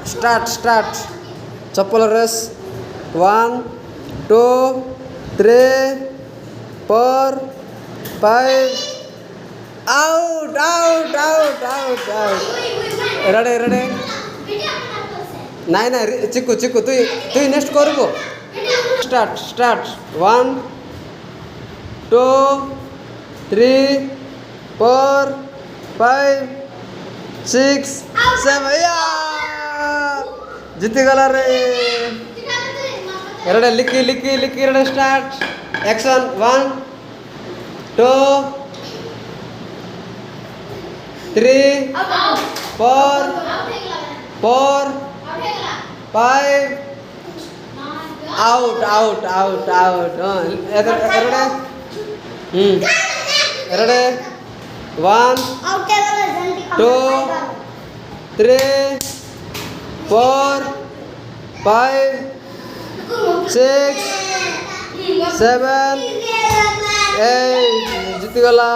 Start चप्पल race 1 2 3 4 5 out out out out out ready नहीं नहीं चिक्कू चिक्कू तुई नेक्स्ट करबो स्टार्ट 1 2 3 4 5 6 7 या जीती गला रे रेडे लिखी रेडे स्टार्ट एक्शन 1 2 3 4 4 5 आउट रेडे 1 2 3 4 5 6 7 8 जीती गला।